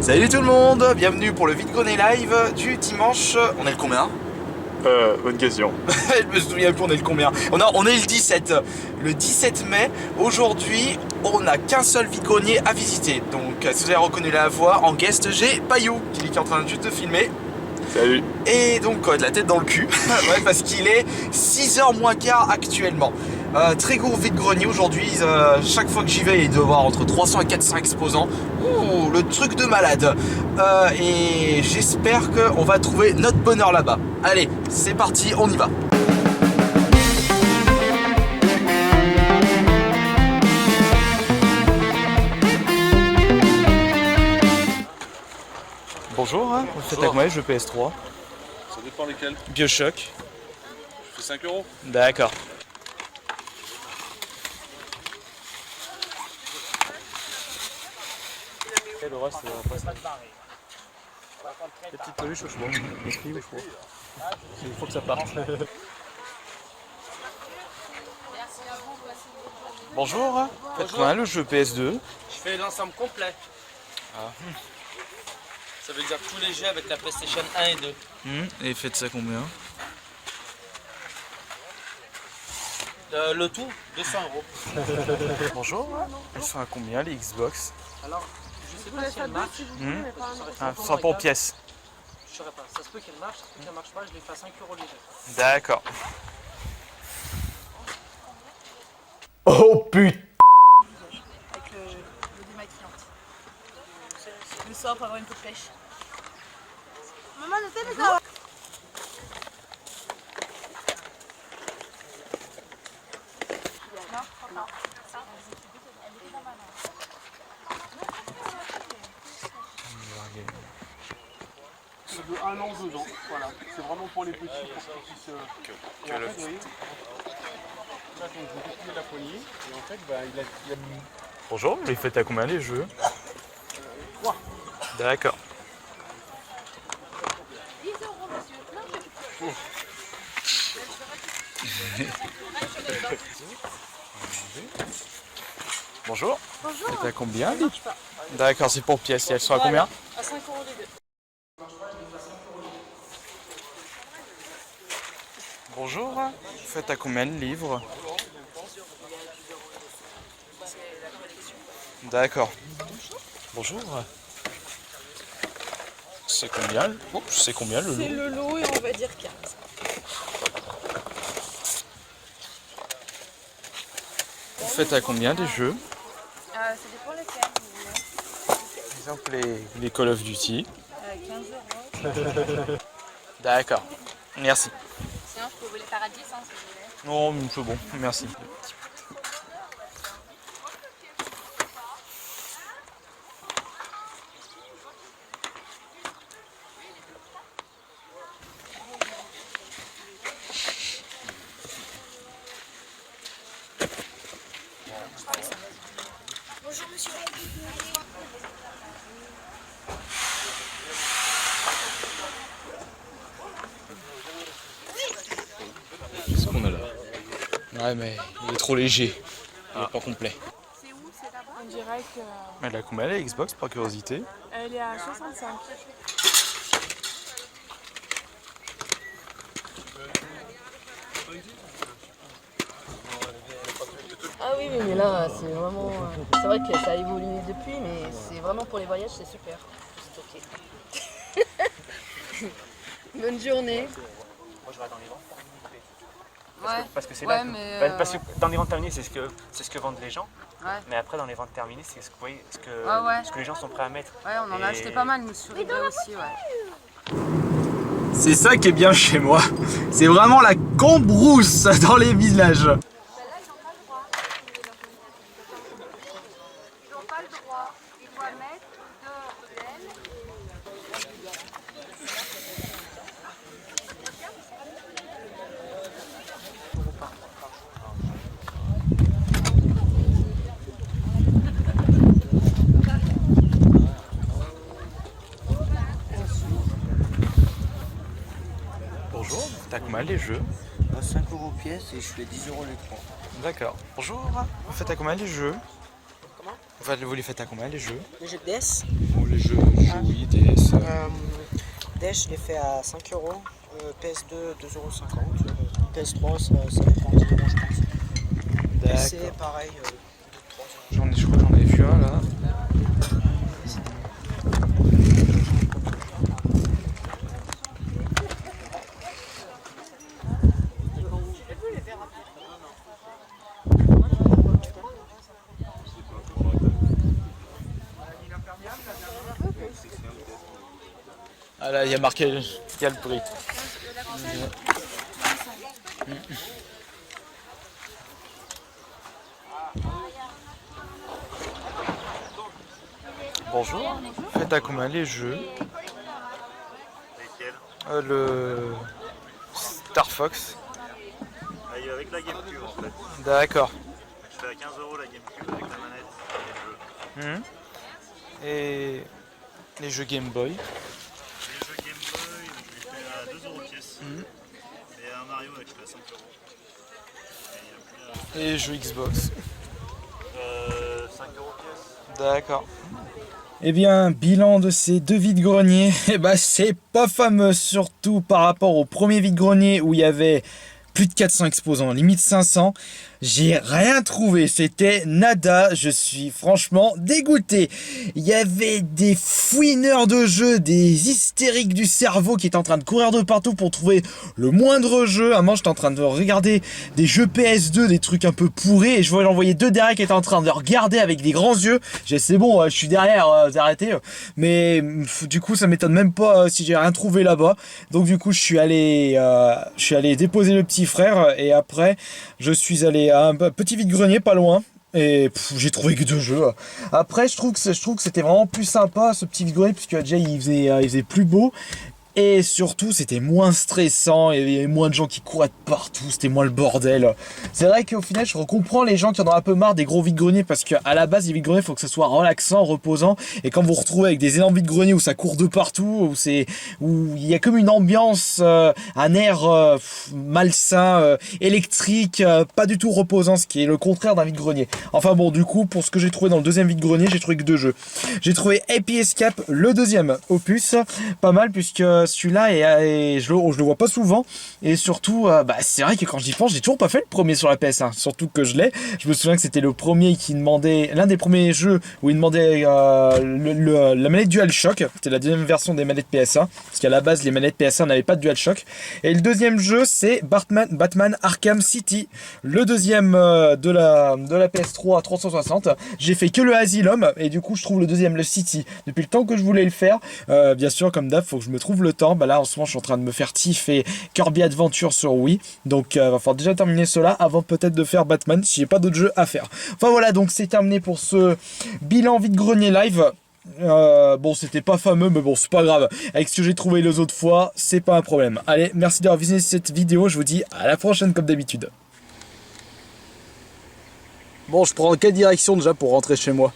Salut tout le monde, bienvenue pour le vide-grenier live du dimanche. On est le combien? Bonne question. Je me souviens plus, on est le combien? On est le 17. Le 17 mai, aujourd'hui, on n'a qu'un seul vide-grenier à visiter. Donc, si vous avez reconnu la voix, en guest, j'ai Payou, qui est en train juste de filmer. Salut. Et donc, de la tête dans le cul, ouais, parce qu'il est 6h moins quart actuellement. Très gros vide-grenier aujourd'hui, chaque fois que j'y vais, il doit y avoir entre 300 et 400 exposants. Ouh, le truc de malade. Et j'espère qu'on va trouver notre bonheur là-bas. Allez, c'est parti, on y va. Bonjour, hein, vous faites avec moi le jeu PS3. Ça dépend lesquels. Bioshock. Je fais 5 €. D'accord. Et le reste, c'est pas ça. Les petites peluches, je crois. Les filles, je crois. Il faut que ça parte. Bonjour, faites combien le jeu PS2? Je fais l'ensemble complet. Ah. Ça veut dire tous les jeux avec la PlayStation 1 et 2. Et faites ça combien? Le tout, 200 €. Bonjour, elles sont à combien les Xbox? Alors, je sais pas si elle marche. Ah, ce sera pour pièce. Je saurais pas. Ça se peut qu'elle marche, ça se peut qu'elle marche pas. Je les fais à 5 € les jeux. D'accord. Oh putain! Avec le démaquillante. Le sort pour avoir une peau de pêche. Maman, ne t'aime pas. C'est de 1 an, 2 ans. Voilà. C'est vraiment pour les petits, pour qu'ils puissent. Et en fait, vous voyez, là, donc, je vais déplier la poignée. Et en fait, bah, il a mis. Bonjour, vous les faites à combien les jeux? 3. D'accord. 10 € monsieur. Bonjour. Bonjour. Faites à combien? D'accord, c'est pour pièce. Elles sont à combien? À 5 € les deux. Bonjour. Faites à combien de livres? D'accord. Bonjour. C'est combien? Oh, c'est combien le C'est lot? le lot et on va dire 15. Vous faites à combien des jeux? Ça dépend lesquels vous voulez. Par exemple les Call of Duty. 15 €. D'accord. Merci. Sinon, je peux vous les faire à 10 si vous voulez. Non, c'est bon, merci. Bonjour monsieur. Qu'est-ce qu'on a là? Ouais, mais il est trop léger. Il est pas complet. C'est où? C'est là-bas? On dirait que Elle a combien la Xbox par curiosité? elle est à 65. Ah oui, mais là, c'est vraiment... c'est vrai que ça a évolué depuis, mais c'est vraiment pour les voyages, c'est super. Ok. Bonne journée. Moi je vais dans les ventes terminées. Ouais. Parce que c'est Ouais, là. mais Parce que dans les ventes terminées, c'est ce que vendent les gens. Ouais. Mais après, dans les ventes terminées, c'est ce que, vous voyez, ce que, Ouais. ce que les gens sont prêts à mettre. Ouais, on en a acheté pas mal, nous, sur eBay aussi, ouais. C'est ça qui est bien chez moi. C'est vraiment la cambrousse dans les villages. Ils n'ont pas le droit. Ils doivent mettre de l'aile. Bonjour, t'as combien les jeux? 5 € pièce et je fais 10 € les 3. D'accord. Bonjour, vous faites à combien les jeux? Comment? Vous les faites à combien les jeux? Les jeux de DS? Ou les les jeux Wii, DS. Dash, je l'ai fait à 5 €. PS2, 2,50 €. PS3, ça dépend 10 € je pense. PC, pareil, 3 €. Je crois que j'en avais vu un là. Ah là, il y a marqué, il y a le prix. Bonjour. Faites à combien les jeux? Lesquels? Le Star Fox. Avec la GameCube en fait. D'accord. Je fais à 15 € la GameCube avec la manette et les jeux. Et les jeux Game Boy. Les jeux Game Boy, je les fais à 2 € pièce. Et un Mario, je fais à 5 €. Et les jeux Xbox. 5 € pièce. D'accord. Eh bien, bilan de ces deux vides-greniers, eh ben, c'est pas fameux, surtout par rapport au premier vide-grenier où il y avait plus de 400 exposants, limite 500. J'ai rien trouvé, c'était nada, je suis franchement dégoûté. Il y avait des fouineurs de jeux, des hystériques du cerveau qui étaient en train de courir de partout pour trouver le moindre jeu. À un moment, j'étais en train de regarder des jeux PS2, des trucs un peu pourris, et je voyais l'envoyer deux derrière qui étaient en train de regarder avec des grands yeux. J'ai dit, c'est bon, je suis derrière, arrêtez. Mais du coup, ça m'étonne même pas si j'ai rien trouvé là-bas. Donc du coup, je suis allé déposer le petit frère, et après, je suis allé à un petit vide-grenier pas loin et j'ai trouvé que deux jeux. Après je trouve que c'était vraiment plus sympa ce petit vide-grenier puisque déjà il faisait plus beau et surtout c'était moins stressant, il y avait moins de gens qui couraient de partout, c'était moins le bordel. C'est vrai qu'au final je comprends les gens qui en ont un peu marre des gros vide-greniers parce qu'à la base les vide-greniers il faut que ce soit relaxant, reposant, et quand vous vous retrouvez avec des énormes vide-greniers où ça court de partout, où il y a comme une ambiance, un air malsain, électrique, pas du tout reposant, ce qui est le contraire d'un vide-grenier. Enfin bon, du coup pour ce que j'ai trouvé dans le deuxième vide-grenier, j'ai trouvé que deux jeux. J'ai trouvé Happy Escape, le deuxième opus, pas mal puisque celui-là et je le vois pas souvent, et surtout c'est vrai que quand j'y pense j'ai toujours pas fait le premier sur la PS1, surtout que je me souviens que c'était le premier qui demandait, l'un des premiers jeux où il demandait la manette DualShock, c'était la deuxième version des manettes PS1 parce qu'à la base les manettes PS1 n'avaient pas de DualShock, et le deuxième jeu c'est Batman Arkham City, le deuxième de la PS3 360. J'ai fait que le Asylum et du coup je trouve le deuxième, le City, depuis le temps que je voulais le faire. Bien sûr comme d'hab faut que je me trouve le temps. Là en ce moment je suis en train de me faire Tiff et Kirby Adventure sur Wii, donc va falloir déjà terminer cela avant peut-être de faire Batman si j'ai pas d'autres jeux à faire. Enfin voilà, donc c'est terminé pour ce bilan vide-grenier live. Bon c'était pas fameux mais bon c'est pas grave, avec ce que j'ai trouvé les autres fois c'est pas un problème. Allez, merci d'avoir visionné cette vidéo, je vous dis à la prochaine comme d'habitude. Bon, je prends quelle direction déjà pour rentrer chez moi?